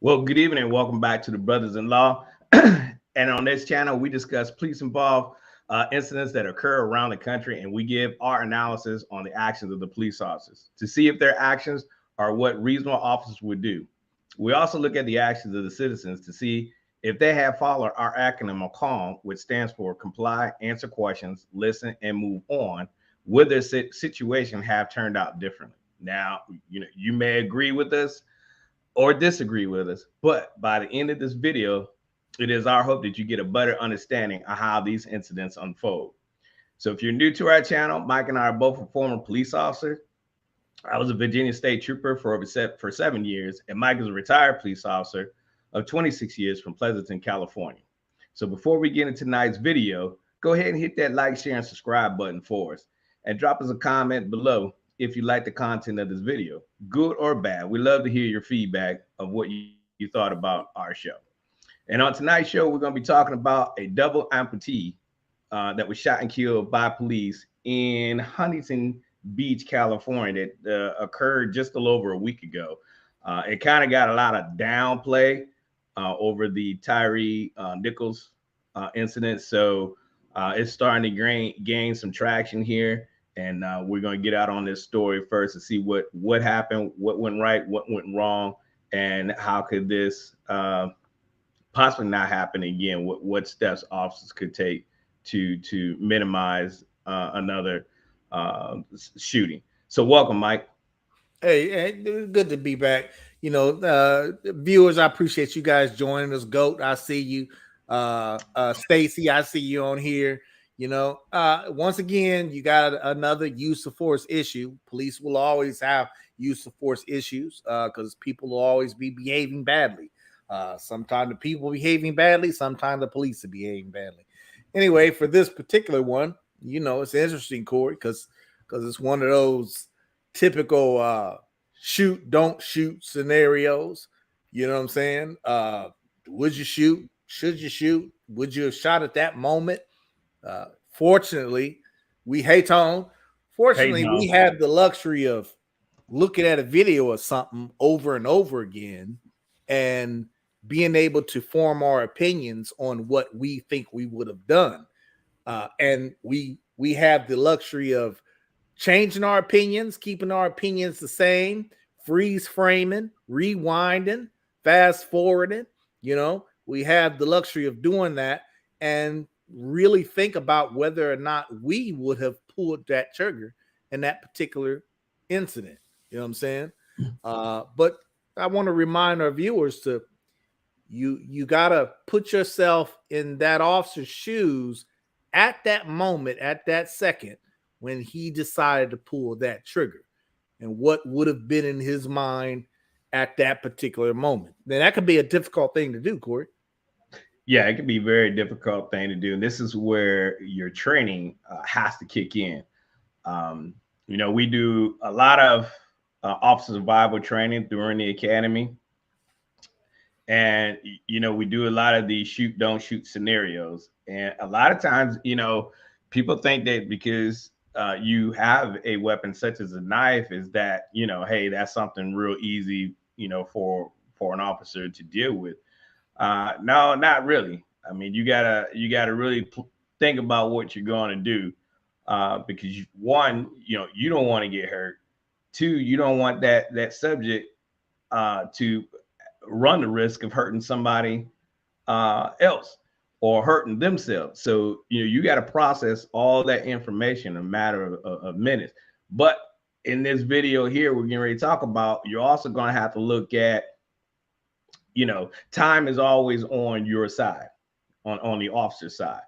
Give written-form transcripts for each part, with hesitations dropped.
Well, good evening and welcome back to the Brothers-in-law. And on this channel, we discuss police-involved incidents that occur around the country, and we give our analysis on the actions of the police officers to see if their actions are what reasonable officers would do. We also look at the actions of the citizens to see if they have followed our acronym of CALM, which stands for comply, answer questions, listen, and move on. Would their situation have turned out differently? Now, you may agree with us or disagree with us. But by the end of this video, it is our hope that you get a better understanding of how these incidents unfold. So if you're new to our channel, Mike and I are both a former police officer. I was a Virginia State Trooper for 7 years, and Mike is a retired police officer of 26 years from Pleasanton, California. So before we get into tonight's video, go ahead and hit that like, share, and subscribe button for us. And drop us a comment below if you like the content of this video, good or bad. We love to hear your feedback of what you thought about our show. And on tonight's show, we're going to be talking about a double amputee that was shot and killed by police in Huntington Beach, California, that occurred just a little over a week ago. It kind of got a lot of downplay over the Tyree Nichols incident. So it's starting to gain some traction here. And we're going to get out on this story first to see what happened, what went right, what went wrong, and how could this possibly not happen again. What steps officers could take to minimize another shooting. So welcome, Mike. Hey, good to be back. Viewers, I appreciate you guys joining us. Goat, I see you. Stacy, I see you on here. Once again, you got another use of force issue. Police will always have use of force issues because people will always be behaving badly. Sometimes the people behaving badly, sometimes the police are behaving badly. Anyway, for this particular one, it's interesting, Corey, because it's one of those typical shoot, don't shoot scenarios. You know what I'm saying? Would you shoot? Should you shoot? Would you have shot at that moment? Fortunately, we have the luxury of looking at a video of something over and over again and being able to form our opinions on what we think we would have done. And we have the luxury of changing our opinions, keeping our opinions the same, freeze framing, rewinding, fast forwarding. We have the luxury of doing that and really think about whether or not we would have pulled that trigger in that particular incident. You know what I'm saying? But I want to remind our viewers to you got to put yourself in that officer's shoes at that moment, at that second when he decided to pull that trigger and what would have been in his mind at that particular moment. Then that could be a difficult thing to do, Corey. Yeah, it can be a very difficult thing to do. And this is where your training has to kick in. We do a lot of officer survival training during the academy. And, we do a lot of these shoot, don't shoot scenarios. And a lot of times, people think that because you have a weapon such as a knife is that, hey, that's something real easy, for an officer to deal with. No, not really. I mean, you gotta really think about what you're going to do, because one, you don't want to get hurt. Two, you don't want that subject to run the risk of hurting somebody else or hurting themselves. So you got to process all that information in a matter of minutes. But in this video here, we're getting ready to talk about. You're also going to have to look at. Time is always on your side, on the officer's side.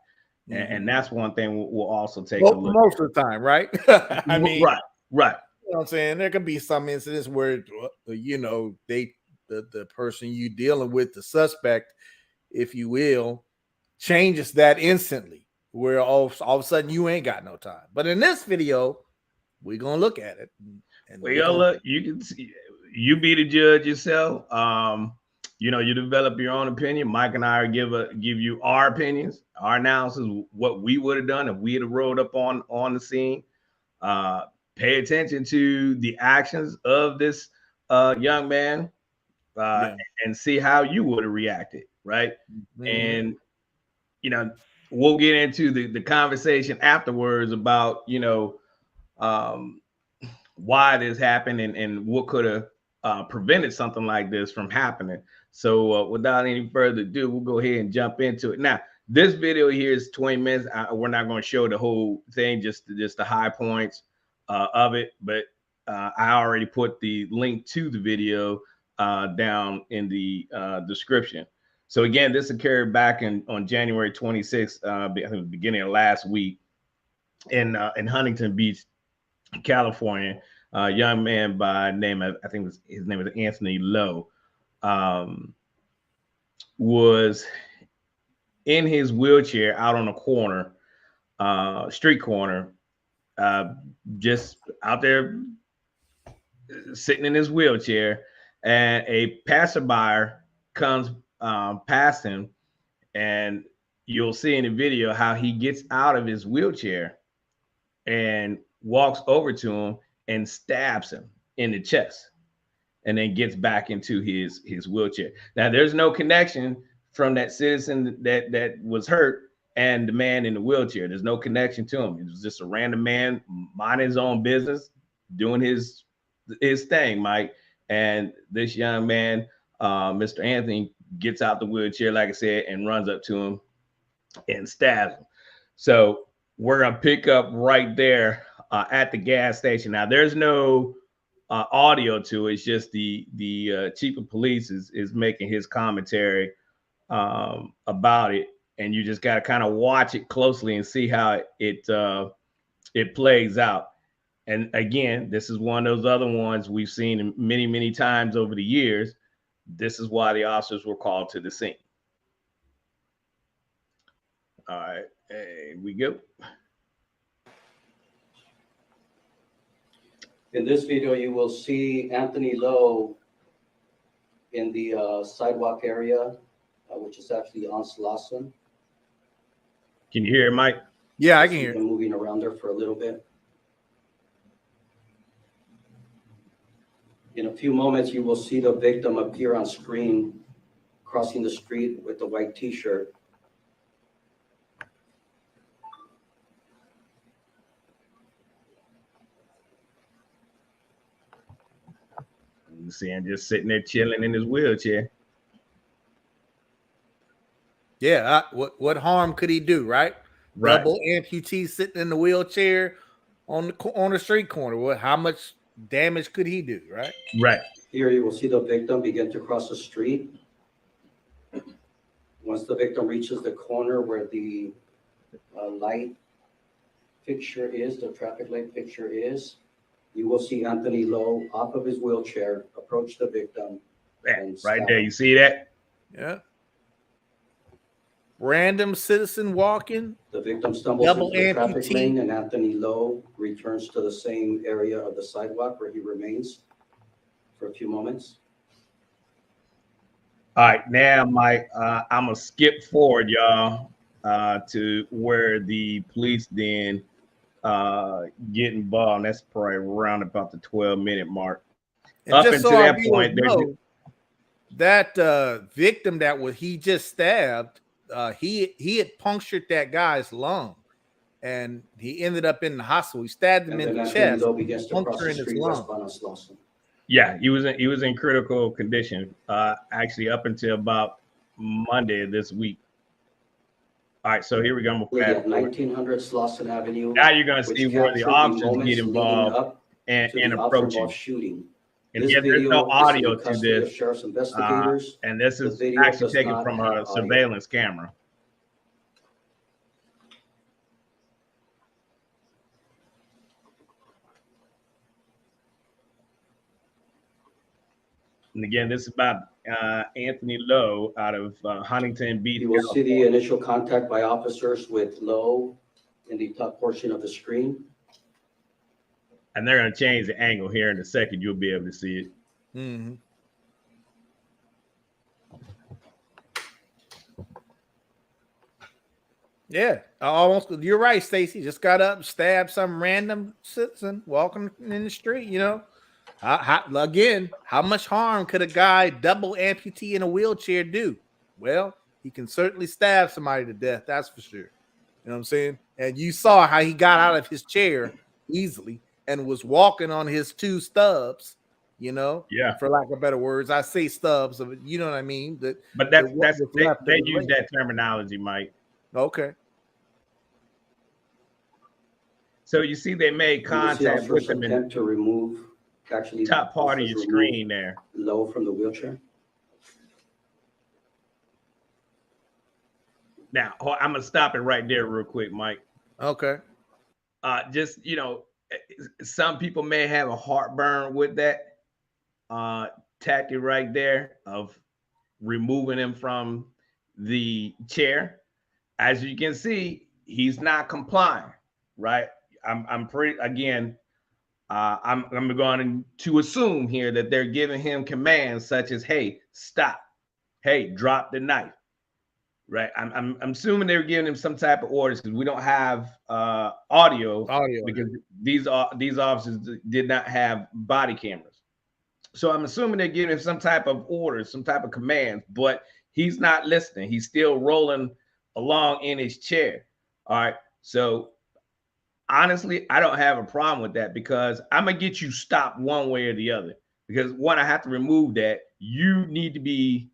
Mm-hmm. And that's one thing we'll also take a look most of the time, right? I mean, right. You know what I'm saying? There could be some incidents where, the person you dealing with, the suspect, if you will, changes that instantly, where all of a sudden you ain't got no time. But in this video, we're going to look at it. And we're going to look, you can see, you be the judge yourself. You develop your own opinion. Mike and I give you our opinions, our analysis, what we would have done if we had rolled up on the scene. Pay attention to the actions of this young man and see how you would have reacted, right? Mm-hmm. And we'll get into the conversation afterwards about why this happened and what could have prevented something like this from happening. So without any further ado, we'll go ahead and jump into it. Now, this video here is 20 minutes. We're not going to show the whole thing, just the high points of it. But I already put the link to the video down in the description. So again, this occurred back on January 26th, I think the beginning of last week in Huntington Beach, California. Young man by name of, I think his name was Anthony Lowe, was in his wheelchair out on a corner, street corner, just out there sitting in his wheelchair, and a passerby comes past him, and you'll see in the video how he gets out of his wheelchair and walks over to him and stabs him in the chest, and then gets back into his wheelchair. Now, there's no connection from that citizen that was hurt and the man in the wheelchair. There's no connection to him. It was just a random man minding his own business, doing his thing, Mike. And this young man, Mr. Anthony, gets out the wheelchair, like I said, and runs up to him and stabs him. So we're gonna pick up right there at the gas station. Now, there's no audio to it. It's just the chief of police is making his commentary about it, and you just got to kind of watch it closely and see how it plays out. And again, this is one of those other ones we've seen many times over the years. This is why the officers were called to the scene. All right, here we go. In this video, you will see Anthony Lowe in the sidewalk area, which is actually on Slauson. Can you hear it, Mike? Yeah, I can hear. Been moving around there for a little bit. In a few moments, you will see the victim appear on screen, crossing the street with the white T-shirt. You see him just sitting there chilling in his wheelchair. Yeah, what harm could he do, right? Right. Double amputee sitting in the wheelchair on the street corner. How much damage could he do, right? Right. Here you will see the victim begin to cross the street. Once the victim reaches the corner where the light fixture is, the traffic light fixture is, you will see Anthony Lowe off of his wheelchair approach the victim. Man, right there, you see that? Yeah. Random citizen walking. The victim stumbles into the traffic lane, and Anthony Lowe returns to the same area of the sidewalk where he remains for a few moments. All right, now, Mike, I'm going to skip forward, y'all, to where the police then get involved. And that's probably around about the 12-minute mark. And up until that point, that victim he just stabbed, he had punctured that guy's lung, and he ended up in the hospital. He stabbed him in the chest, puncturing his lung. Yeah, he was in critical condition, actually up until about Monday of this week. All right, so here we go. 1900 Slauson Avenue. Now you're going to see where the officers get involved and approaching. Shooting. And yet there's no audio to this. And this is actually taken from a surveillance camera. And again, this is about Anthony Lowe out of Huntington Beach. You will see the initial contact by officers with Lowe in the top portion of the screen. And they're going to change the angle here in a second. You'll be able to see it. Mm-hmm. Yeah, almost. You're right, Stacy. Just got up, stabbed some random citizen walking in the street. Again, how much harm could a guy double amputee in a wheelchair do? Well, he can certainly stab somebody to death. That's for sure. You know what I'm saying? And you saw how he got out of his chair easily and was walking on his two stubs. You know, yeah. For lack of better words, I say stubs. You know what I mean? But they use that terminology, Mike. Okay. So you see, they made contact with him and to remove actually top part of your screen there. Low from the wheelchair. Now I'm gonna stop it right there real quick, Mike. Okay. Just some people may have a heartburn with that tactic right there of removing him from the chair. As you can see, he's not complying, right? I'm going to assume here that they're giving him commands such as, hey, stop, hey, drop the knife, right? I'm assuming they're giving him some type of orders because we don't have audio because these officers did not have body cameras. So I'm assuming they're giving him some type of orders, some type of commands, but he's not listening. He's still rolling along in his chair. All right. So honestly, I don't have a problem with that because I'm going to get you stopped one way or the other. Because one, I have to remove that. You need to be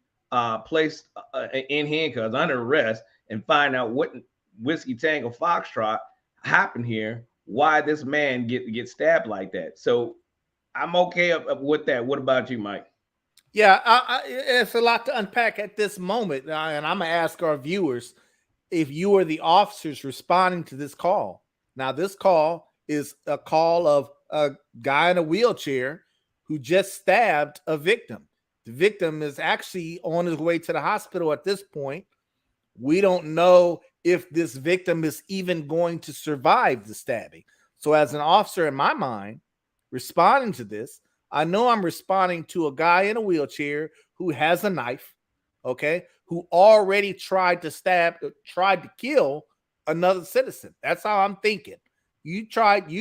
placed in handcuffs under arrest and find out what Whiskey Tango Foxtrot happened here, why this man get stabbed like that. So I'm okay with that. What about you, Mike? Yeah, it's a lot to unpack at this moment. And I'm going to ask our viewers if you are the officers responding to this call. Now, this call is a call of a guy in a wheelchair who just stabbed a victim. The victim is actually on his way to the hospital at this point. We don't know if this victim is even going to survive the stabbing. So as an officer, in my mind, responding to this, I know I'm responding to a guy in a wheelchair who has a knife, okay, who already tried to kill another citizen. That's how I'm thinking. You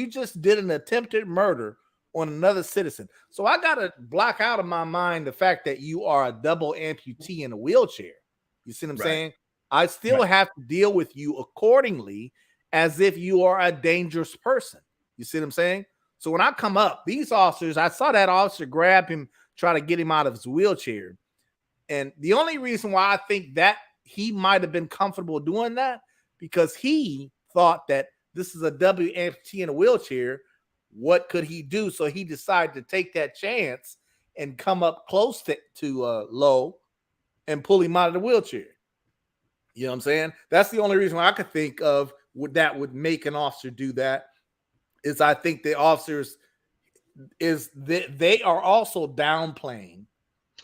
just did an attempted murder on another citizen. So I got to block out of my mind the fact that you are a double amputee in a wheelchair. You see what I'm saying? I still have to deal with you accordingly as if you are a dangerous person. You see what I'm saying? So when I come up, these officers, I saw that officer grab him, try to get him out of his wheelchair. And the only reason why I think that he might have been comfortable doing that, because he thought that this is a W amputee in a wheelchair. What could he do? So he decided to take that chance and come up close to Lowe and pull him out of the wheelchair. You know what I'm saying? That's the only reason why I could think of that would make an officer do that. Is I think the officers they are also downplaying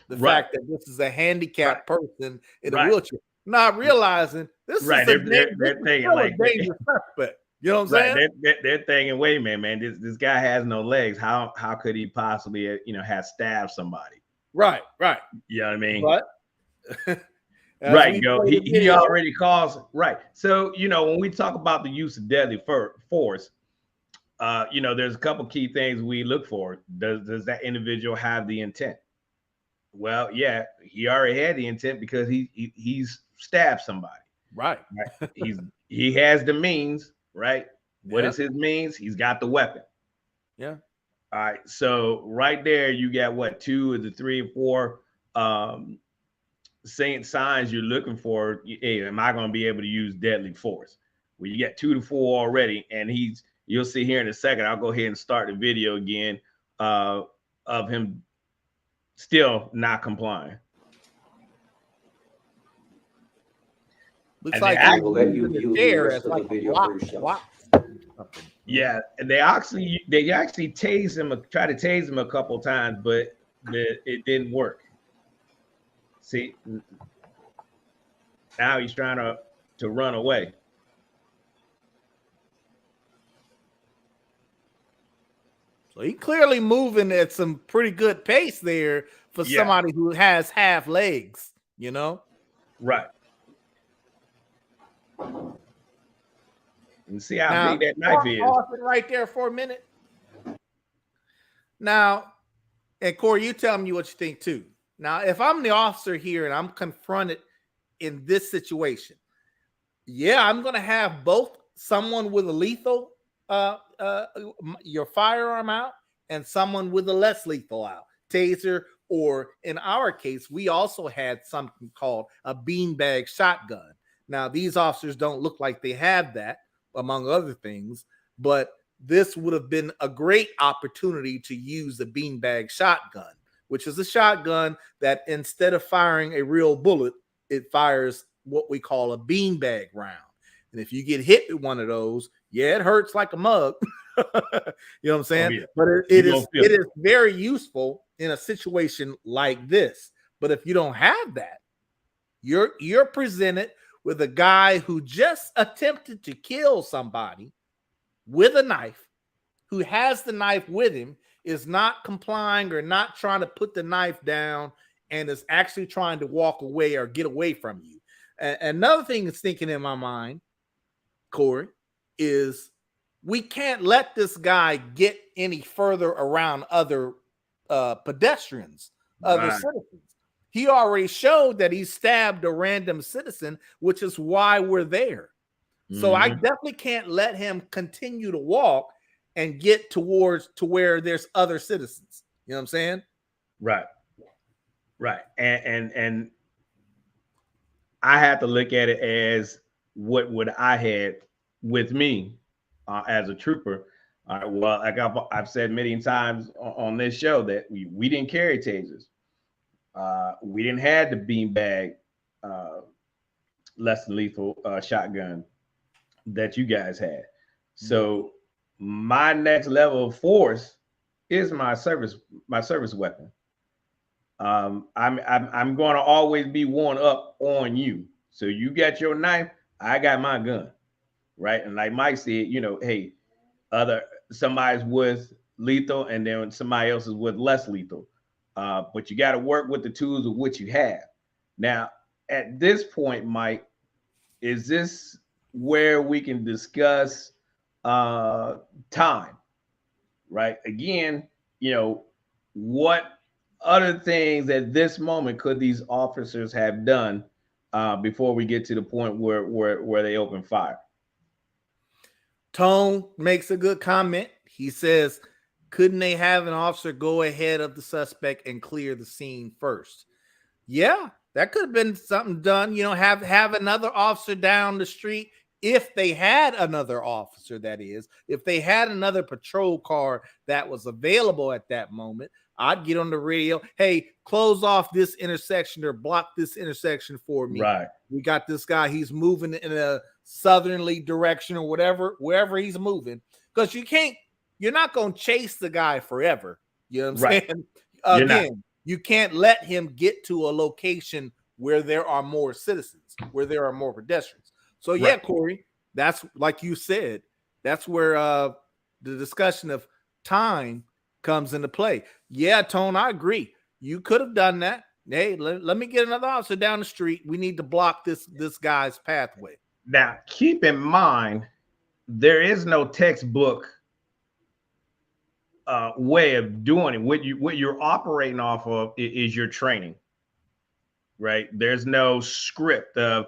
the fact that this is a handicapped person in a wheelchair, not realizing this is a dangerous suspect. You know what I'm saying? They're thinking, wait a minute, man, this guy has no legs. How could he possibly have stabbed somebody? Right. You know what I mean? But right, go. He already calls right. So when we talk about the use of deadly force, there's a couple key things we look for. Does that individual have the intent? Well, yeah, he already had the intent because he's stabbed somebody. Right. He has the means, right? What is his means? He's got the weapon. Yeah. All right. So right there, you got what, 2 of the 3 or 4 signs you're looking for. Hey, am I going to be able to use deadly force? Well, you got 2 to 4 already, and you'll see here in a second. I'll go ahead and start the video again of him still not complying. Looks like I will let you view the rest of the video for yourself. Yeah, and they actually tased him, tried to tase him a couple times, but it didn't work. See, now he's trying to run away. So he clearly moving at some pretty good pace there for somebody who has half legs, Right. And see how big that knife is. Pause it right there for a minute. Now, And Corey, you tell me what you think too. Now, if I'm the officer here and I'm confronted in this situation, yeah, I'm going to have both someone with a lethal, your firearm out, and someone with a less lethal out, taser, or in our case, we also had something called a beanbag shotgun. Now, these officers don't look like they have that, among other things, but this would have been a great opportunity to use the beanbag shotgun, which is a shotgun that instead of firing a real bullet, it fires what we call a beanbag round. And if you get hit with one of those, yeah, it hurts like a mug. You know what I'm saying? Oh, yeah. But it is very useful in a situation like this. But if you don't have that, you're presented with a guy who just attempted to kill somebody with a knife, who has the knife with him, is not complying or not trying to put the knife down, and is actually trying to walk away or get away from you. Another thing that's thinking in my mind, Corey, is we can't let this guy get any further around other pedestrians, other citizens. He already showed that he stabbed a random citizen, which is why we're there. So I definitely can't let him continue to walk and get to where there's other citizens. You know what I'm saying? Right. And I have to look at it as what I had with me as a trooper. Well, like I've said many times on this show that we didn't carry tasers. We didn't have the beanbag less than lethal shotgun that you guys had. So my next level of force is my service weapon. I'm going to always be one up on you. So you got your knife, I got my gun, right? And like Mike said, hey, somebody's with lethal, and then somebody else is with less lethal. But you got to work with the tools of what you have. Now, at this point, Mike, is this where we can discuss time, right? Again, what other things at this moment could these officers have done before we get to the point where they open fire? Tone makes a good comment. He says, couldn't they have an officer go ahead of the suspect and clear the scene first? Yeah, that could have been something done. Have another officer down the street. If they had another officer, that is, if they had another patrol car that was available at that moment, I'd get on the radio. Hey, close off this intersection or block this intersection for me. Right. We got this guy. He's moving in a southerly direction or wherever he's moving. Because you're not going to chase the guy forever. You know what I'm saying? Again, you can't let him get to a location where there are more citizens, where there are more pedestrians. So yeah, Corey, that's like you said, that's where the discussion of time comes into play. Yeah, Tone, I agree. You could have done that. Hey, let me get another officer down the street. We need to block this guy's pathway. Now, keep in mind, there is no textbook way of doing it. What you're operating off of is your training, right? There's no script of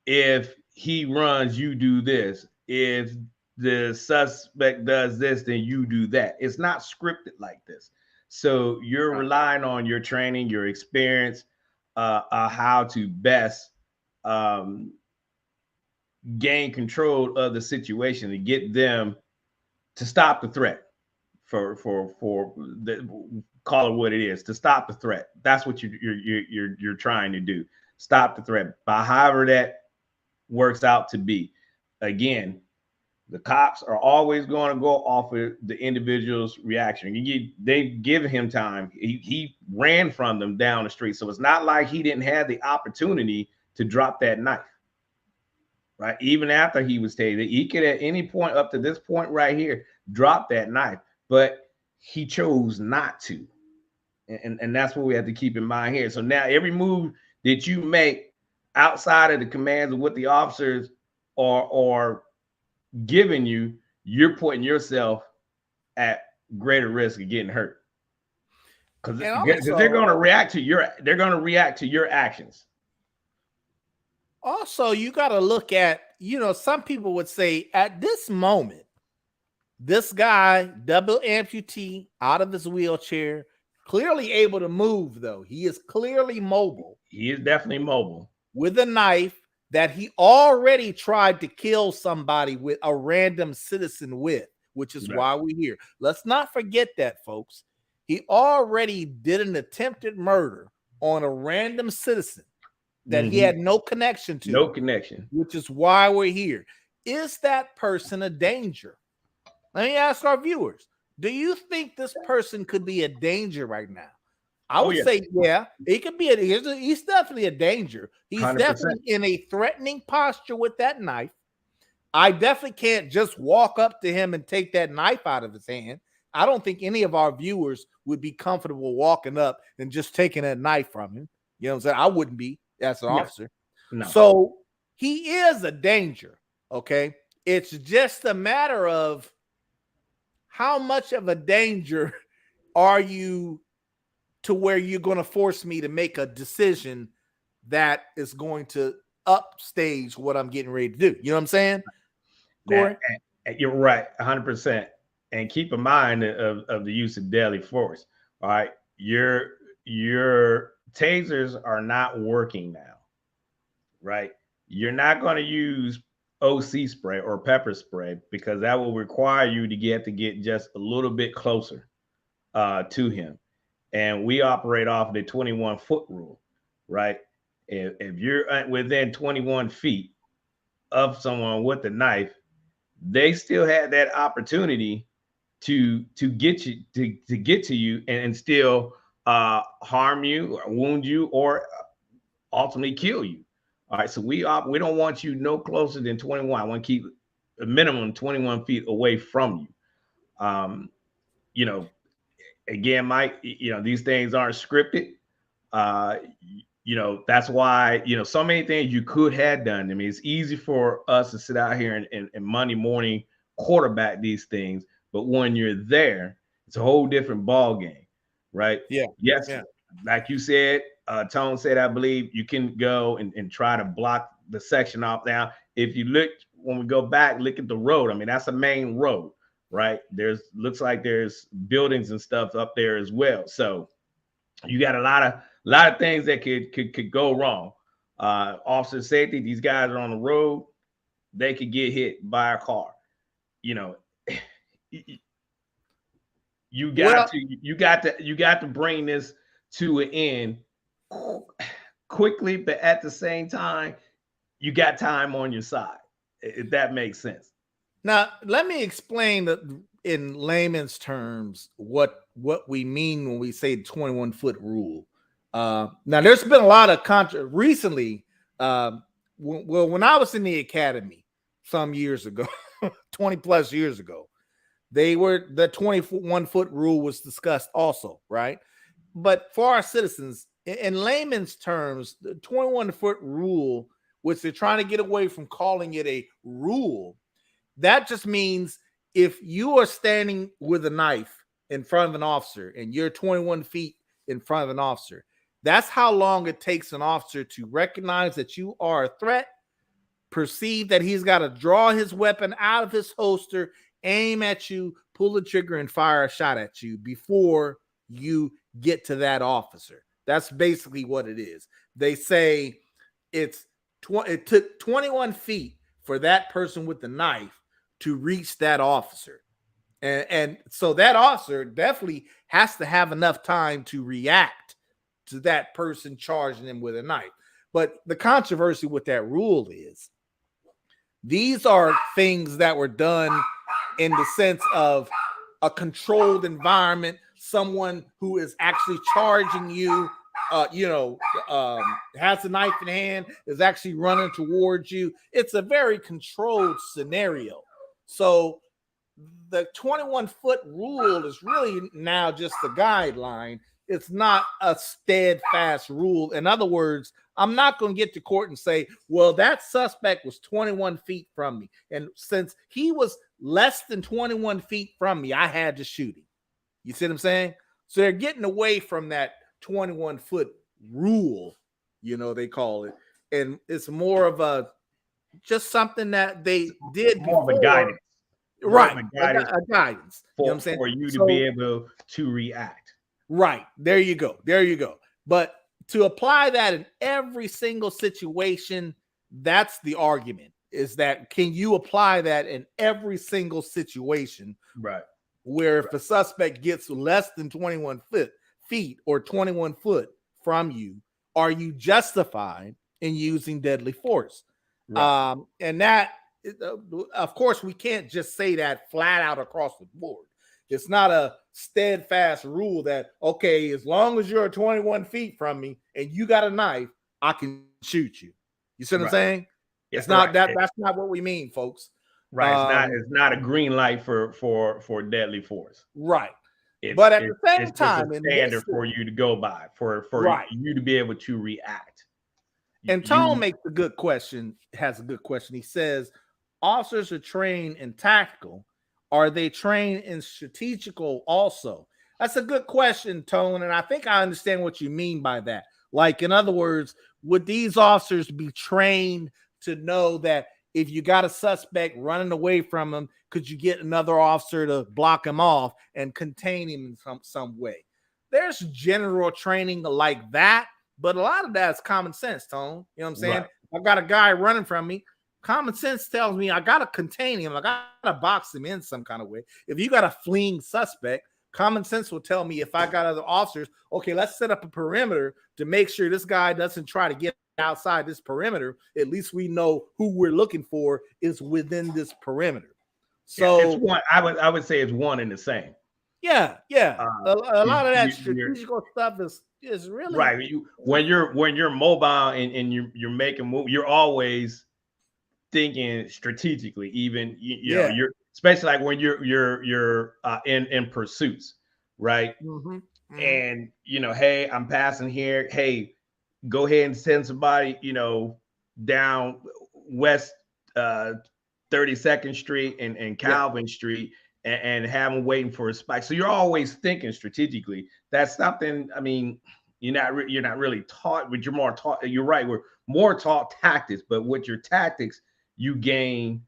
if he runs, you do this. If the suspect does this, then you do that. It's not scripted like this. So you're relying on your training, your experience, how to best gain control of the situation to get them to stop the threat. For call it what it is, to stop the threat. That's what you're trying to do. Stop the threat by however that works out to be. Again, the cops are always going to go off of the individual's reaction. They give him time. He ran from them down the street. So it's not like he didn't have the opportunity to drop that knife, right? Even after he was tasered, he could at any point up to this point right here, drop that knife, but he chose not to. And that's what we have to keep in mind here. So now every move that you make outside of the commands of what the officers are giving you, you're putting yourself at greater risk of getting hurt. because they're going to react to your actions. Also, you got to look at, some people would say at this moment, this guy, double amputee, out of his wheelchair, clearly able to move, though. He is clearly mobile. He is definitely mobile. With a knife that he already tried to kill somebody with, a random citizen with, which is why we're here. Let's not forget that, folks. He already did an attempted murder on a random citizen that he had no connection to. No connection. Which is why we're here. Is that person a danger? Let me ask our viewers. Do you think this person could be a danger right now? I would say, yeah, he could be. He's definitely a danger. He's 100%. Definitely in a threatening posture with that knife. I definitely can't just walk up to him and take that knife out of his hand. I don't think any of our viewers would be comfortable walking up and just taking a knife from him. You know what I'm saying? I wouldn't be as an officer. No. So he is a danger. Okay. It's just a matter of how much of a danger are you to where you're going to force me to make a decision that is going to upstage what I'm getting ready to do. You know what I'm saying? You're right, 100%. And keep in mind of the use of deadly force. All right, your tasers are not working now, right? You're not going to use OC spray or pepper spray because that will require you to get just a little bit closer to him. And we operate off the 21-foot rule, right? If you're within 21 feet of someone with a knife, they still had that opportunity to get you to get to you and still harm you or wound you or ultimately kill you. All right, so we don't want you no closer than 21. I want to keep a minimum 21 feet away from you. Again, Mike, these things aren't scripted. That's why, so many things you could have done. I mean, it's easy for us to sit out here and Monday morning quarterback these things. But when you're there, it's a whole different ball game, right? Yeah. Yes. Yeah. Like you said, Tone said, I believe you can go and try to block the section off. Now, if you look, when we go back, look at the road. I mean, that's a main road. Right. Looks like there's buildings and stuff up there as well. So you got a lot of things that could go wrong. Officer safety, these guys are on the road, they could get hit by a car. You got to bring this to an end quickly, but at the same time, you got time on your side, if that makes sense. Now, let me explain in layman's terms what we mean when we say 21-foot rule. Now, there's been a lot of recently. When I was in the academy some years ago, 20 plus years ago, the 21-foot rule was discussed also, right? But for our citizens, in layman's terms, the 21-foot rule, which they're trying to get away from calling it a rule, that just means if you are standing with a knife in front of an officer and you're 21 feet in front of an officer, that's how long it takes an officer to recognize that you are a threat, perceive that he's got to draw his weapon out of his holster, aim at you, pull the trigger, and fire a shot at you before you get to that officer. That's basically what it is. They say it took 21 feet for that person with the knife to reach that officer. And so that officer definitely has to have enough time to react to that person charging him with a knife. But the controversy with that rule is these are things that were done in the sense of a controlled environment, someone who is actually charging you, has a knife in hand, is actually running towards you. It's a very controlled scenario. So the 21-foot rule is really now just a guideline. It's not a steadfast rule. In other words, I'm not going to get to court and say, well, that suspect was 21 feet from me. And since he was less than 21 feet from me, I had to shoot him. You see what I'm saying? So they're getting away from that 21-foot rule, they call it. And it's more of a just something that they did more before. Of a guidance. Right. A guidance, a guidance. For, you know what I'm saying? For you to be able to react. Right. There you go. But to apply that in every single situation, that's the argument, is that can you apply that in every single situation? Right. Where if a suspect gets less than 21 feet or 21 foot from you, are you justified in using deadly force? Right. And that, of course, we can't just say that flat out across the board. It's not a steadfast rule that, okay, as long as you're 21 feet from me and you got a knife, I can shoot you. You see what I'm saying? Yeah, it's not that. That's not what we mean, folks. Right. It's not a green light for deadly force. Right. But at the same time, it's a standard for you to go by, for you to be able to react. And Tone makes a good question, has a good question. He says, officers are trained in tactical. Are they trained in strategical also? That's a good question, Tone. And I think I understand what you mean by that. Like, in other words, would these officers be trained to know that if you got a suspect running away from him, could you get another officer to block him off and contain him in some way? There's general training like that, but a lot of that's common sense, Tone. You know what I'm saying? Right. I got a guy running from me. Common sense tells me I got to contain him. I got to box him in some kind of way. If you got a fleeing suspect, common sense will tell me if I got other officers, okay, let's set up a perimeter to make sure this guy doesn't try to get outside this perimeter. At least we know who we're looking for is within this perimeter. So it's one. I would say it's one and the same. Yeah. A lot of that strategical stuff is really right. When you're mobile and you're making move, you're always thinking strategically. Even you know, you're especially like when you're in pursuits, right? Mm-hmm. And hey, I'm passing here. Hey, go ahead and send somebody, down West 32nd Street and Calvin Street and have them waiting for a spike. So you're always thinking strategically. That's something, I mean, you're not really taught, but you're more taught. You're right. We're more taught tactics, but with your tactics, you gain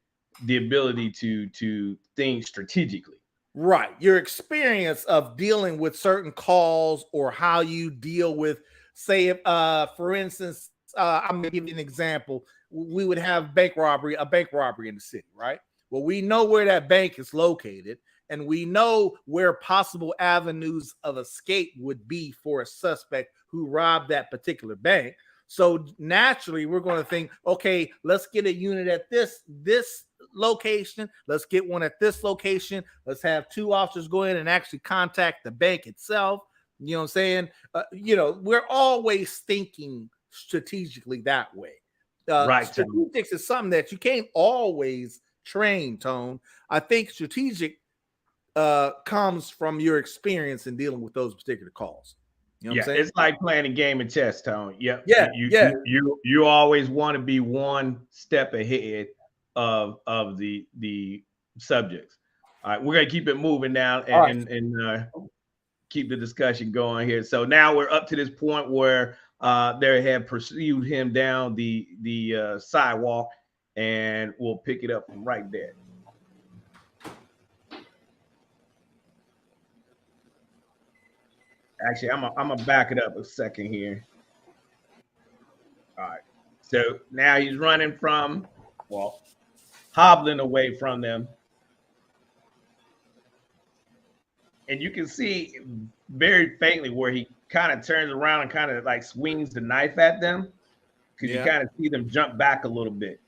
the ability to think strategically. Right. Your experience of dealing with certain calls or how you deal with, say, if, for instance, I'm going to give you an example. We would have a bank robbery in the city, right? Well, we know where that bank is located, and we know where possible avenues of escape would be for a suspect who robbed that particular bank. So naturally, we're going to think, okay, let's get a unit at this location. Let's get one at this location. Let's have two officers go in and actually contact the bank itself. You know what I'm saying? We're always thinking strategically that way. Right. Strategics is something that you can't always train, Tone. I think strategic comes from your experience in dealing with those particular calls. You know what I'm saying? It's like playing a game of chess, Tone. Yep. You always want to be one step ahead of the subjects. All right, we're gonna keep it moving now and keep the discussion going here. So now we're up to this point where they have pursued him down the sidewalk, and we'll pick it up from right there. Actually, I'm gonna back it up a second here. All right. So now he's running from, hobbling away from them. And you can see very faintly where he kind of turns around and kind of like swings the knife at them, because you kind of see them jump back a little bit.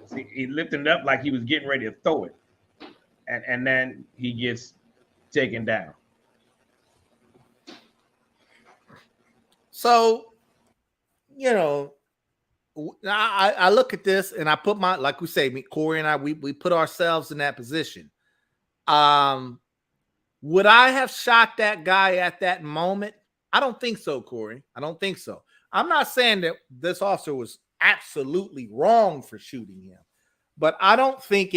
See, he lifted it up like he was getting ready to throw it. And then he gets taken down. So, I look at this and I put like we say, Corey and I, we put ourselves in that position. Would I have shot that guy at that moment? I don't think so, Corey. I don't think so. I'm not saying that this officer was absolutely wrong for shooting him. But I don't think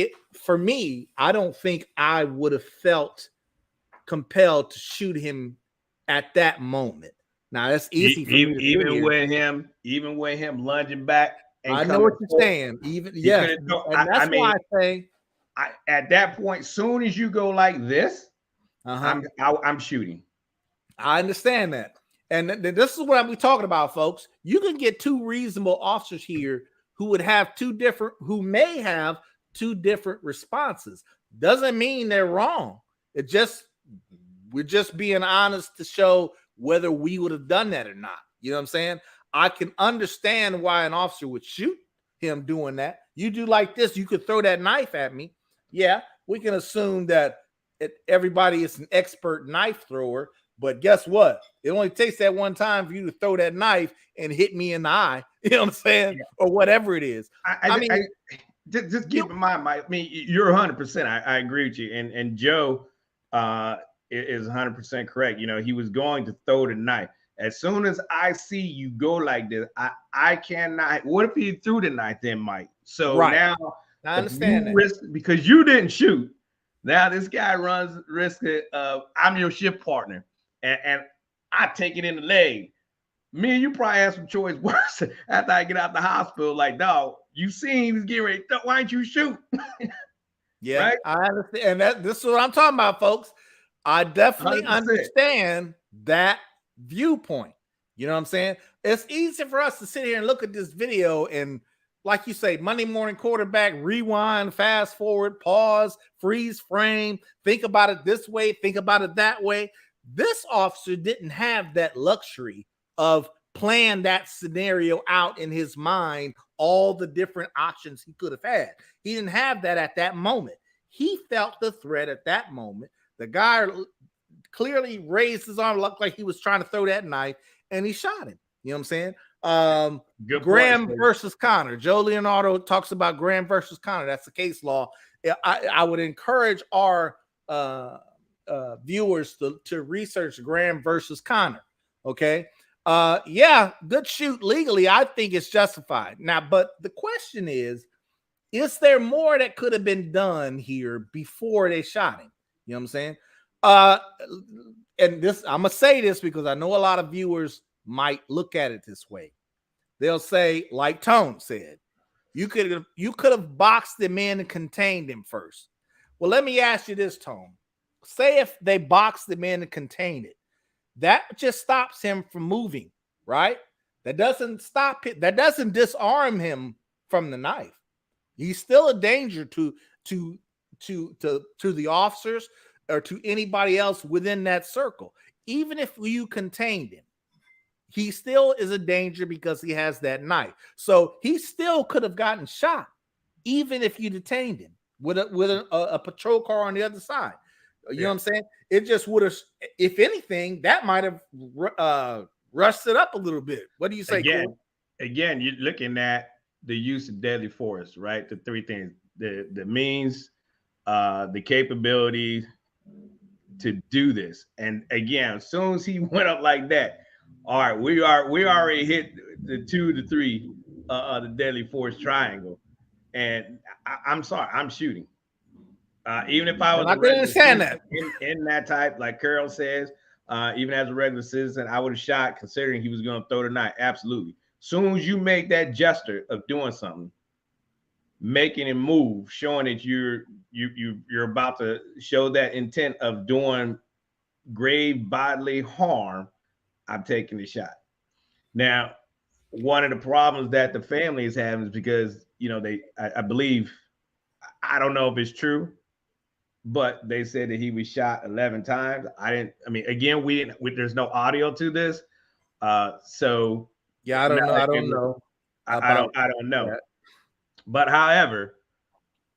I don't think I would have felt compelled to shoot him at that moment. Now that's easy for me to even with him lunging back. I know what you're saying. Even yes, and that's why I say at that point, soon as you go like this, I'm shooting. I understand that, and this is what I'm talking about, folks. You can get two reasonable officers here who may have two different responses. Doesn't mean they're wrong. We're just being honest to show whether we would have done that or not. You know what I'm saying? I can understand why an officer would shoot him doing that. You do like this, you could throw that knife at me. Yeah, we can assume that everybody is an expert knife thrower, but guess what? It only takes that one time for you to throw that knife and hit me in the eye. You know what I'm saying? Yeah. Or whatever it is. I mean, just keep in mind, you're 100%. I agree with you. And Joe is 100% correct. You know, he was going to throw the knife. As soon as I see you go like this, I cannot. What if he threw the knife then, Mike? So now I understand that. Risk, because you didn't shoot. Now this guy runs risk of I'm your shift partner, and I take it in the leg. Me and you probably have some choice words after I get out the hospital. Like, dog, you seen he's getting ready. Why don't you shoot? Yeah, right? I understand. And this is what I'm talking about, folks. I definitely 100%. Understand that viewpoint. You know what I'm saying? It's easy for us to sit here and look at this video and, like you say, Monday morning quarterback, rewind, fast forward, pause, freeze frame, think about it this way, think about it that way. This officer didn't have that luxury of playing that scenario out in his mind, all the different options he could have had. He didn't have that at that moment. He felt the threat at that moment. The guy clearly raised his arm, looked like he was trying to throw that knife, and he shot him. You know what I'm saying? Graham versus Connor. Joe Leonardo talks about Graham versus Connor. That's the case law. I would encourage our viewers to research Graham versus Connor. Okay. Yeah, good shoot legally. I think it's justified. Now, but the question is there more that could have been done here before they shot him? You know what I'm saying? And this, I'm gonna say this because I know a lot of viewers might look at it this way. They'll say, like Tone said, you could have boxed him in and contained him first. Well, let me ask you this, Tone. Say if they boxed him in and contained it, that just stops him from moving, right? That doesn't stop it. That doesn't disarm him from the knife. He's still a danger to the officers or to anybody else within that circle. Even if you contained him, he still is a danger because he has that knife. So he still could have gotten shot, even if you detained him with a patrol car on the other side. You know what I'm saying? It just would have, if anything, that might have rushed it up a little bit. What do you say, Cole? Again, you're looking at the use of deadly force, right? The three things: the means, the capability to do this. And again, as soon as he went up like that, all right, we already hit the 2 to 3 the deadly force triangle. And I'm sorry, I'm shooting. Even if I was in that type, like Carol says, even as a regular citizen, I would have shot considering he was going to throw the knife. Absolutely. Soon as you make that gesture of doing something, making him move, showing that you're about to show that intent of doing grave bodily harm, I'm taking the shot. Now, one of the problems that the family is having is because, you know, I believe, I don't know if it's true, but they said that he was shot 11 times. Again, there's no audio to this. So yeah, I don't know. I don't know. I don't know. That. But however,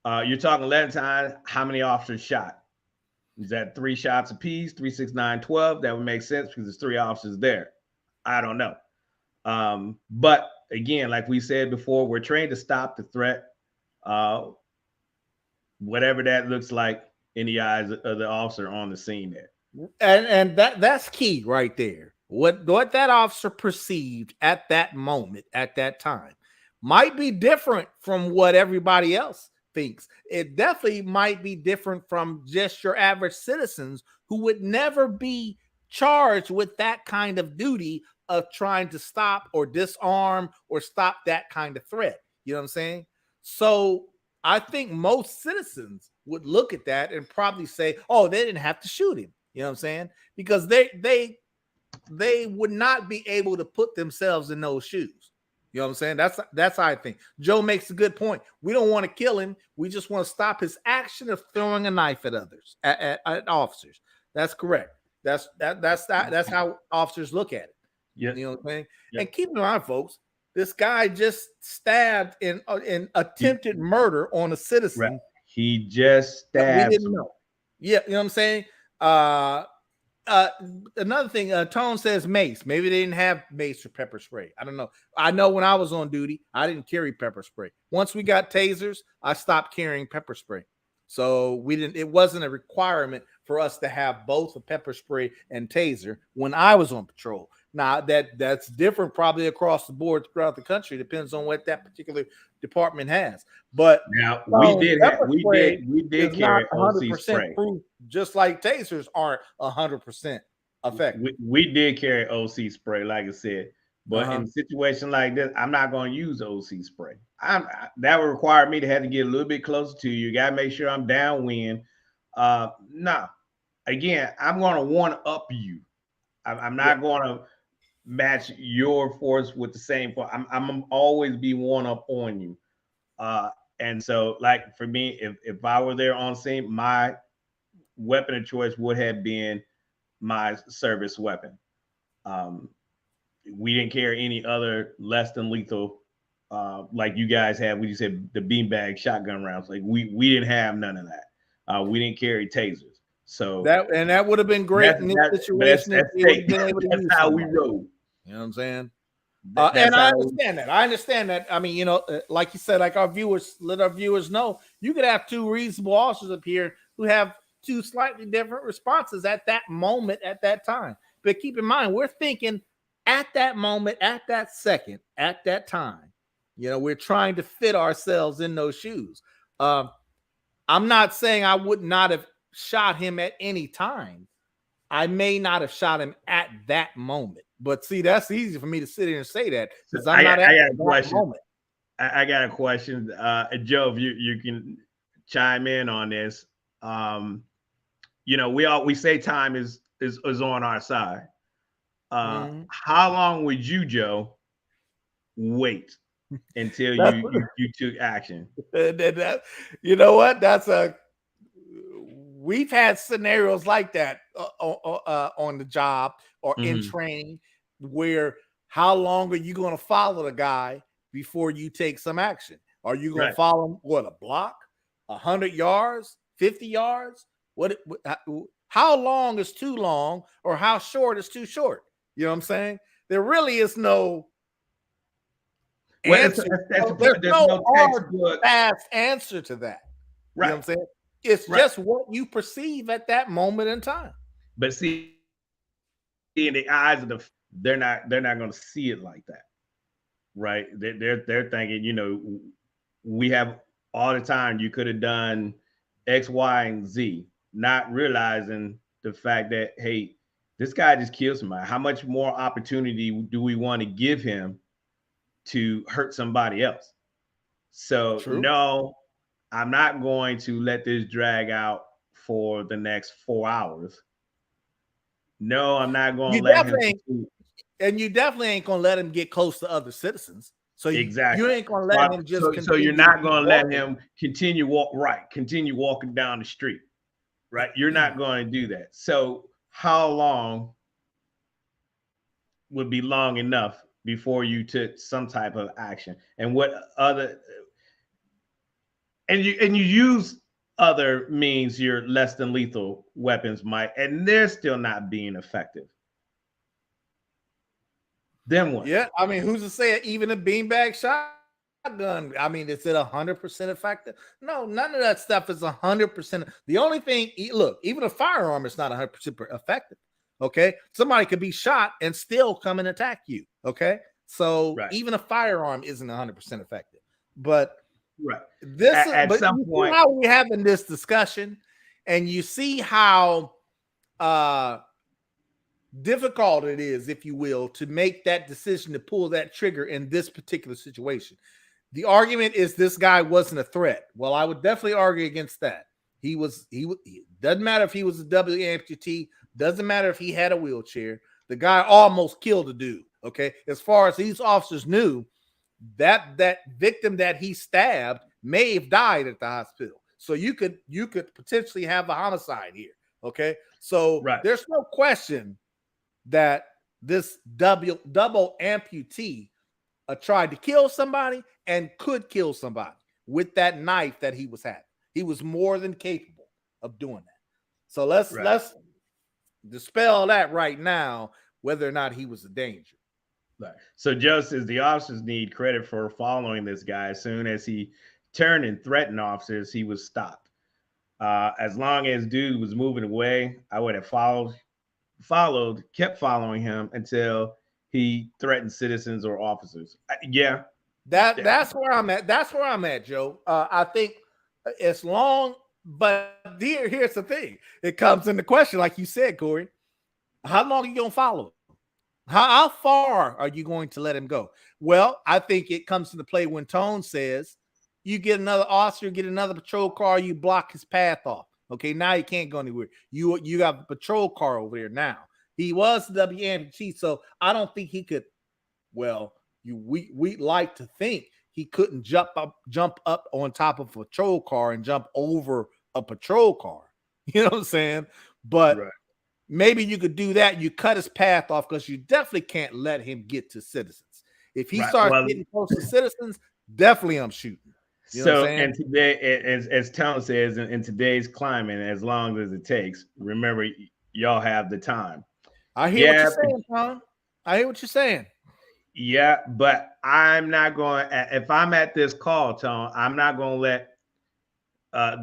you're talking 11 times. How many officers shot? Is that 3 shots apiece? 3, 6, 9, 12? That would make sense because there's 3 officers there. I don't know. But again, like we said before, we're trained to stop the threat, whatever that looks like in the eyes of the officer on the scene there. And that's key right there. What that officer perceived at that moment, at that time, might be different from what everybody else thinks. It definitely might be different from just your average citizens who would never be charged with that kind of duty of trying to stop or disarm or stop that kind of threat. You know what I'm saying? So I think most citizens would look at that and probably say, oh, they didn't have to shoot him. You know what I'm saying? Because they would not be able to put themselves in those shoes. You know what I'm saying? That's how I think. Joe makes a good point. We don't want to kill him. We just want to stop his action of throwing a knife at others, at officers. That's correct. That's how officers look at it. Yeah. You know what I'm saying? Yep. And keep in mind, folks, this guy just stabbed in attempted murder on a citizen. Right. He just stabbed. We didn't know. Yeah, you know what I'm saying? Another thing, Tone says mace. Maybe they didn't have mace or pepper spray. I don't know. I know when I was on duty, I didn't carry pepper spray. Once we got tasers, I stopped carrying pepper spray. So we didn't. It wasn't a requirement for us to have both a pepper spray and taser when I was on patrol. Now that's different, probably across the board throughout the country. Depends on what that particular department has. But now we did carry OC spray. Proof, just like tasers aren't 100% effective. We did carry OC spray, like I said. But in a situation like this, I'm not going to use OC spray. That would require me to have to get a little bit closer to you. You got to make sure I'm downwind. No. Again, I'm going to one-up you. I'm not going to match your force with the same force. I'm always be one-up on you. And so, like, for me, if I were there on scene, my weapon of choice would have been my service weapon. We didn't carry any other less than lethal, like you guys have. When you said the beanbag shotgun rounds, like we didn't have none of that. We didn't carry tasers. So that would have been great in this situation. That's how we roll. You know what I'm saying? And I understand that. I understand that. I mean, you know, like you said, like let our viewers know, you could have two reasonable officers up here who have two slightly different responses at that moment, at that time. But keep in mind, we're thinking at that moment, at that second, at that time. You know, we're trying to fit ourselves in those shoes. I'm not saying I would not have shot him at any time. I may not have shot him at that moment. But see, that's easy for me to sit here and say that because I'm not at that moment. I got a question. Joe, if you can chime in on this. You know, we say time is on our side. How long would you, Joe, wait until you took action? You know what? We've had scenarios like that on the job or in training, where how long are you going to follow the guy before you take some action? Are you going to follow him, what, a block, 100 yards, 50 yards? How long is too long, or how short is too short? You know what I'm saying? There really is no answer. There's no hard, fast answer to that. Right. You know what I'm saying? It's just what you perceive at that moment in time. But see, in the eyes of they're not going to see it like that, right? They're thinking, you know, we have all the time. You could have done X, Y, and Z, not realizing the fact that, hey, this guy just killed somebody. How much more opportunity do we want to give him to hurt somebody else? So no, I'm not going to let this drag out for the next 4 hours. No, I'm not going to let him. And you definitely ain't going to let him get close to other citizens. So exactly. You ain't going to let him just. So you're not going to let him continue walking down the street, right? You're not going to do that. So how long would be long enough before you took some type of action? And what other? And you use other means, your less than lethal weapons might, and they're still not being effective. Then what? Yeah, I mean, who's to say even a beanbag shotgun? I mean, is it 100% effective? No, none of that stuff is 100%. The only thing, look, even a firearm is not 100% effective. Okay, somebody could be shot and still come and attack you. Okay, So Right. even a firearm isn't 100% effective. But Right. this, At some you point, see how we're having this discussion, and you see how difficult it is, if you will, to make that decision to pull that trigger in this particular situation. The argument is this guy wasn't a threat. Well, I would definitely argue against that. He doesn't matter if he was a W amputee, doesn't matter if he had a wheelchair. The guy almost killed a dude. Okay, as far as these officers knew, that victim that he stabbed may have died at the hospital. So you could potentially have a homicide here. Okay, so there's no question that this double amputee tried to kill somebody and could kill somebody with that knife that he was having. He was more than capable of doing that. So let's dispel that right now, whether or not he was a danger. Right. So Joe says the officers need credit for following this guy. As soon as he turned and threatened officers, he was stopped. As long as dude was moving away, I would have kept following him until he threatened citizens or officers. That's where I'm at. That's where I'm at, Joe. I think as long, but here's the thing. It comes into question, like you said, Corey. How long are you gonna follow him? How far are you going to let him go? Well, I think it comes into play when Tone says you get another officer, get another patrol car, you block his path off. Okay, now he can't go anywhere. You got a patrol car over there now. He was the W amputee, so I don't think he could. Well, we like to think he couldn't jump up on top of a patrol car and jump over a patrol car. You know what I'm saying? But maybe you could do that. You cut his path off because you definitely can't let him get to citizens. If he starts getting close to citizens, definitely I'm shooting. You know so, and today, as Tone says, in today's climate, as long as it takes, remember, y'all have the time. I hear what you're saying, Tom. I hear what you're saying. Yeah, but I'm not going, if I'm at this call, Tone, I'm not going to let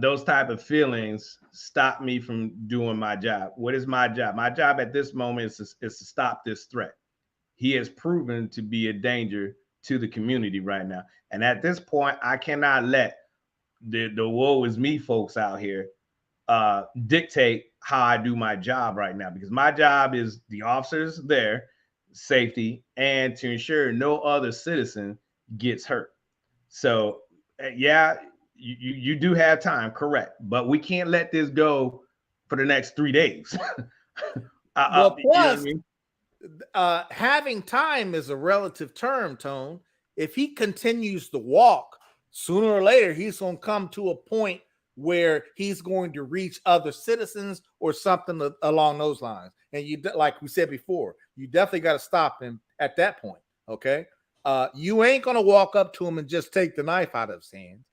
those type of feelings stop me from doing my job. What is my job? My job at this moment is to stop this threat. He has proven to be a danger to the community right now. And at this point, I cannot let the woe is me folks out here dictate how I do my job right now, because my job is the officers there, safety, and to ensure no other citizen gets hurt. So you do have time, correct, but we can't let this go for the next 3 days. Well, plus, you know what I mean? Having time is a relative term, Tone. If he continues to walk, sooner or later, he's going to come to a point where he's going to reach other citizens or something along those lines. And you, like we said before, you definitely got to stop him at that point. Okay. You ain't going to walk up to him and just take the knife out of his hand.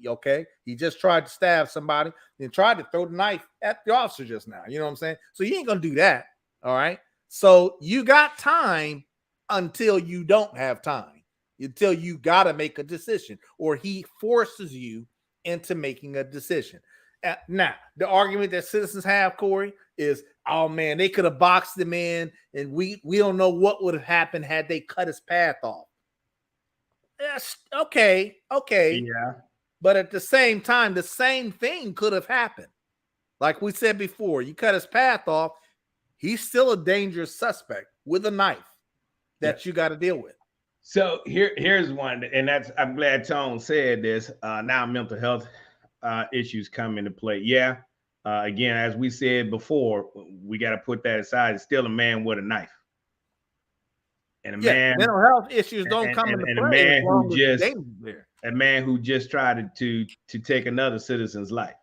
Okay. He just tried to stab somebody and tried to throw the knife at the officer just now. You know what I'm saying? So you ain't going to do that. All right. So you got time until you don't have time, until you got to make a decision, or he forces you into making a decision. Now, the argument that citizens have, Corey, is, oh man, they could have boxed him in, and we don't know what would have happened had they cut his path off. Yes, okay. Yeah. But at the same time, the same thing could have happened. Like we said before, you cut his path off, he's still a dangerous suspect with a knife that you got to deal with. So here's one, and that's, I'm glad Tone said this. Now mental health issues come into play. Yeah. Again, as we said before, we got to put that aside. It's still a man with a knife. And mental health issues don't come into play. A man who just tried to take another citizen's life.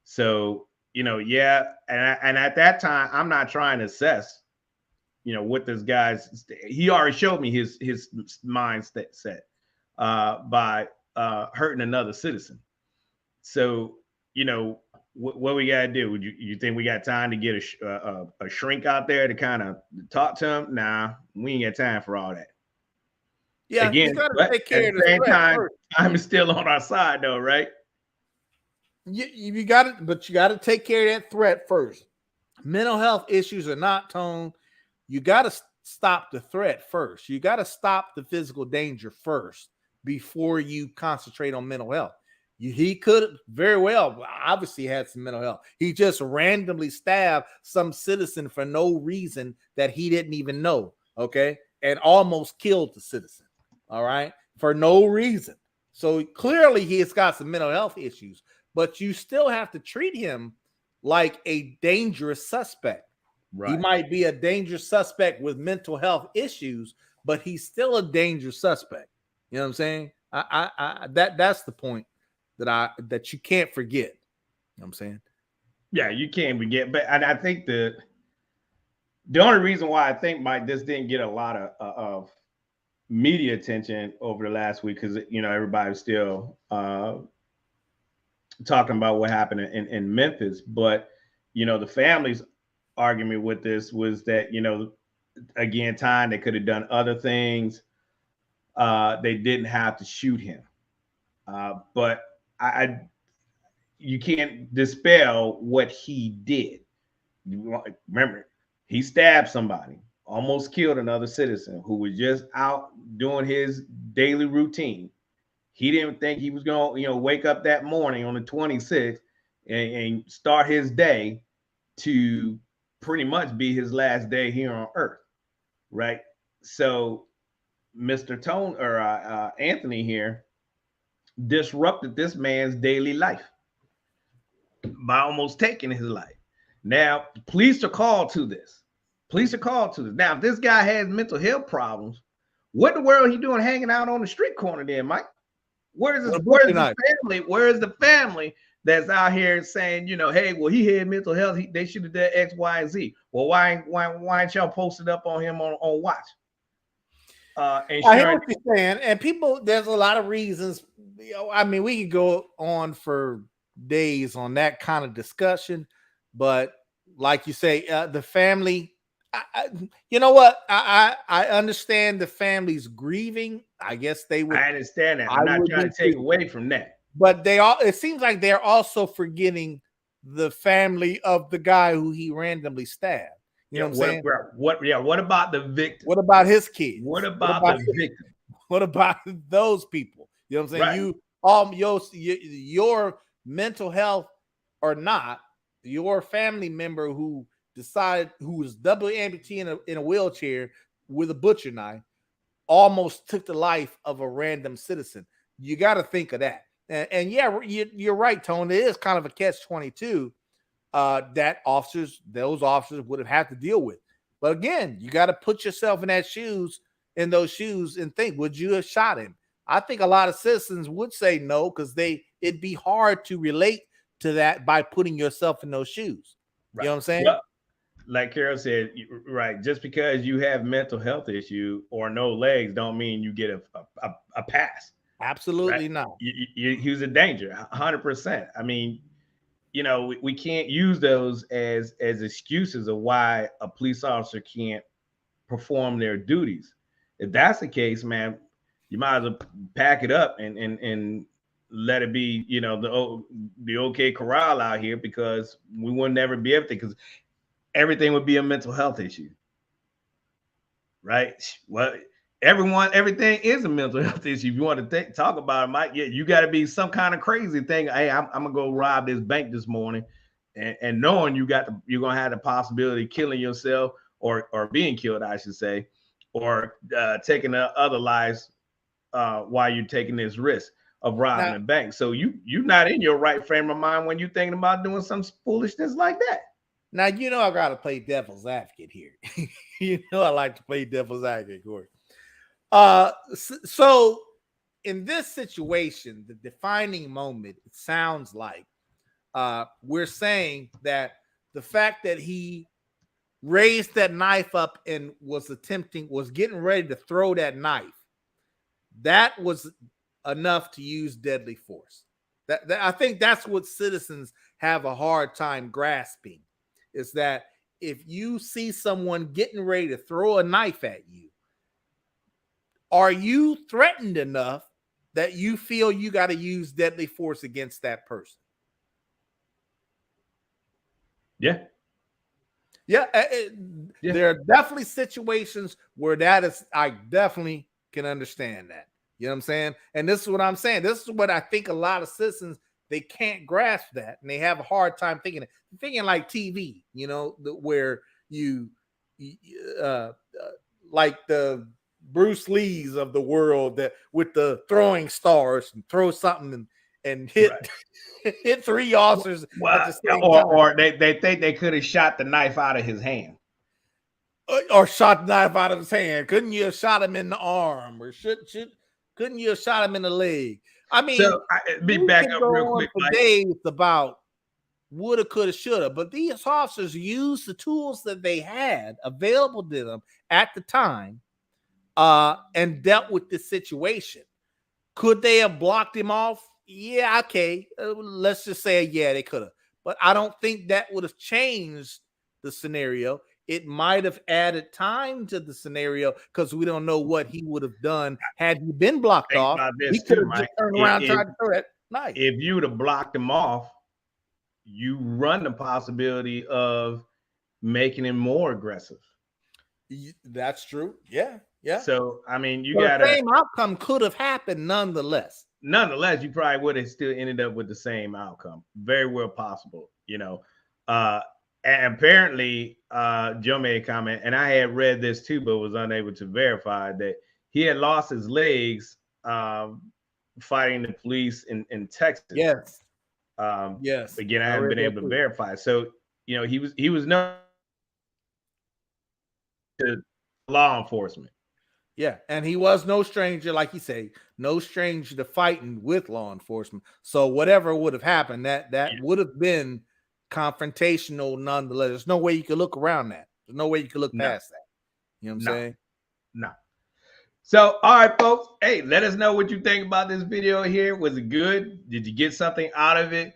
So, and at that time, I'm not trying to assess, what this guy's, he already showed me his mindset set by hurting another citizen. So, what we got to do? You think we got time to get a shrink out there to kind of talk to him? Nah, we ain't got time for all that. Yeah, again, you gotta take care at the same time, time is still on our side, though, right? You got it, but you got to take care of that threat first. Mental health issues are not, Tone. You got to stop the threat first. You got to stop the physical danger first before you concentrate on mental health. He could very well, obviously, had some mental health. He just randomly stabbed some citizen for no reason that he didn't even know, okay, and almost killed the citizen, all right, for no reason. So clearly he has got some mental health issues, but you still have to treat him like a dangerous suspect. Right. He might be a dangerous suspect with mental health issues, but he's still a dangerous suspect. You know what I'm saying? That's the point that you can't forget. You know what I'm saying? Yeah, you can't forget. But I think the only reason why I think this didn't get a lot of media attention over the last week, because everybody's still talking about what happened in Memphis. But the family's argument with this was that again, time they could have done other things. They didn't have to shoot him. But you can't dispel what he did. Remember, he stabbed somebody, almost killed another citizen who was just out doing his daily routine. He didn't think he was going to, wake up that morning on the 26th and start his day to pretty much be his last day here on Earth, right? So Mr. Anthony here disrupted this man's daily life by almost taking his life. Now, police are called to this. Now, if this guy has mental health problems, what in the world he doing hanging out on the street corner then, Mike? Where's the family? Where's the family that's out here saying, hey, well, he had mental health. They should have done X, Y, and Z. Well, why ain't y'all posted up on him on watch? I hear what you're saying, and people, there's a lot of reasons. I mean, we could go on for days on that kind of discussion, but like you say, the family. You know what? I understand the family's grieving. I guess they would. I understand that. I'm not trying to take away from that, but it seems like they're also forgetting the family of the guy who he randomly stabbed. You know what I'm saying? What about the victim? What about his kids? What about the victim? What about those people? You know what I'm saying? Right. Your mental health or not, your family member who was double amputee in a wheelchair with a butcher knife almost took the life of a random citizen. You got to think of that. And yeah, you're right, Tone. It is kind of a catch-22 that those officers would have had to deal with. But again, you got to put yourself in those shoes and think, would you have shot him? I think a lot of citizens would say no, because it'd be hard to relate to that by putting yourself in those shoes. Right. You know what I'm saying? Well, like Carol said, right, just because you have mental health issue or no legs don't mean you get a pass. Absolutely right? Not. He was a danger, 100%. I mean, we can't use those as excuses of why a police officer can't perform their duties. If that's the case, man, you might as well pack it up and let it be, the OK corral out here, because we will never be everything, because everything would be a mental health issue, right? Well, everything is a mental health issue. If you want to talk about it, Mike, yeah, you got to be some kind of crazy thing. Hey, I'm gonna go rob this bank this morning, and knowing you're gonna have the possibility of killing yourself or being killed, I should say, or taking other lives while you're taking this risk of robbing a bank. So you're not in your right frame of mind when you're thinking about doing some foolishness like that. Now, I got to play devil's advocate here. I like to play devil's advocate, Corey. So in this situation, the defining moment, it sounds like we're saying that the fact that he raised that knife up and was getting ready to throw that knife, that was enough to use deadly force. That I think that's what citizens have a hard time grasping, is that if you see someone getting ready to throw a knife at you, are you threatened enough that you feel you got to use deadly force against that person? Yeah. Yeah, there are definitely situations where that is, I definitely can understand that. You know what I'm saying? And this is what I'm saying. This is what I think a lot of citizens, they can't grasp that, and they have a hard time thinking like TV, you know, where you like the Bruce Lees of the world that with the throwing stars and throw something and hit hit 3 officers at the same time. Or they think they could have shot the knife out of his hand. Or shot the knife out of his hand. Couldn't you have shot him in the arm? Or couldn't you have shot him in the leg? I mean, so be back up real quick. For days about woulda, coulda, shoulda, but these officers used the tools that they had available to them at the time, and dealt with this situation. Could they have blocked him off? Yeah, okay. Let's just say, yeah, they could have. But I don't think that would have changed the scenario. It might have added time to the scenario because we don't know what he would have done had he been blocked off. He could have just turned around and tried to throw that knife. If you would have blocked him off, you run the possibility of making him more aggressive. That's true. Yeah. Yeah. So, I mean, the same outcome could have happened nonetheless. Nonetheless, you probably would have still ended up with the same outcome. Very well possible, you know. And apparently, Joe made a comment, and I had read this too, but was unable to verify that he had lost his legs fighting the police in Texas. Yes. Yes. Again, I haven't been able to verify. So, you know, he was known to law enforcement. Yeah, and he was no stranger, like you say, no stranger to fighting with law enforcement. So whatever would have happened, that would have been confrontational nonetheless. There's no way you could look around that. There's no way you could look past that. You know what I'm saying? No. So, all right, folks. Hey, let us know what you think about this video here. Was it good? Did you get something out of it?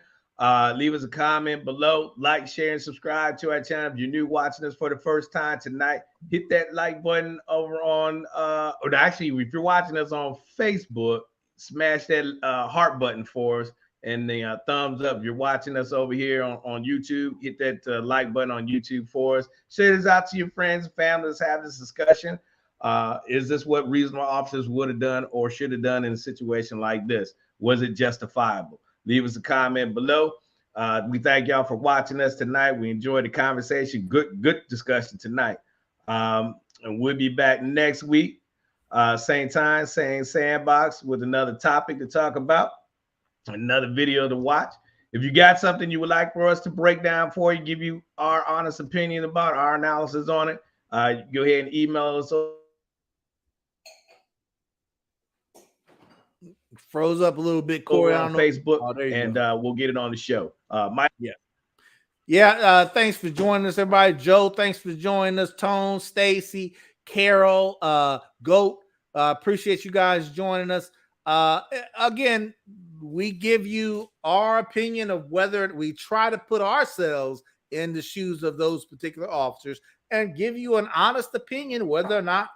Leave us a comment below. Like, share, and subscribe to our channel. If you're new watching us for the first time tonight, hit that like button over on, or actually, if you're watching us on Facebook, smash that heart button for us and the thumbs up. If you're watching us over here on YouTube, hit that like button on YouTube for us. Share this out to your friends and family. Let's have this discussion. Is this what reasonable officers would have done or should have done in a situation like this? Was it justifiable? Leave us a comment below. We thank y'all for watching us tonight. We enjoyed the conversation. Good discussion tonight. And we'll be back next week, same time, same sandbox, with another topic to talk about, another video to watch. If you got something you would like for us to break down for you, give you our honest opinion about our analysis on it, go ahead and email us. Froze up a little bit, Corey, on Facebook, and we'll get it on the show. Mike. Thanks for joining us, everybody. Joe, thanks for joining us. Tone, Stacy, Carol, Goat. Appreciate you guys joining us. Again, we give you our opinion of whether we try to put ourselves in the shoes of those particular officers and give you an honest opinion whether or not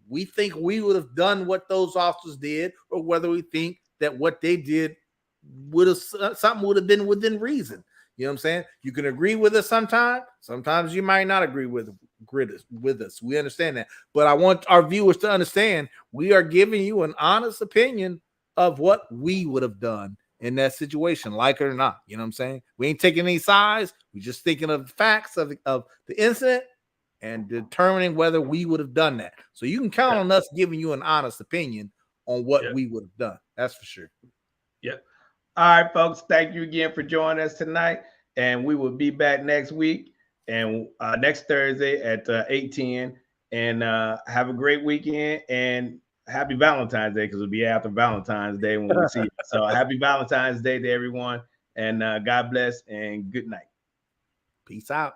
we think we would have done what those officers did, or whether we think that what they did would have something would have been within reason. You know what I'm saying? You can agree with us sometimes. Sometimes you might not agree with us. We understand that. But I want our viewers to understand we are giving you an honest opinion of what we would have done in that situation, like it or not. You know what I'm saying? We ain't taking any sides. We're just thinking of the facts of the incident and determining whether we would have done that. So you can count on us giving you an honest opinion on what we would have done. That's for sure. Yep. All right, folks. Thank you again for joining us tonight. And we will be back next week and next Thursday at 8:10. And have a great weekend and happy Valentine's Day, because it'll be after Valentine's Day when we see you. So happy Valentine's Day to everyone. And God bless and good night. Peace out.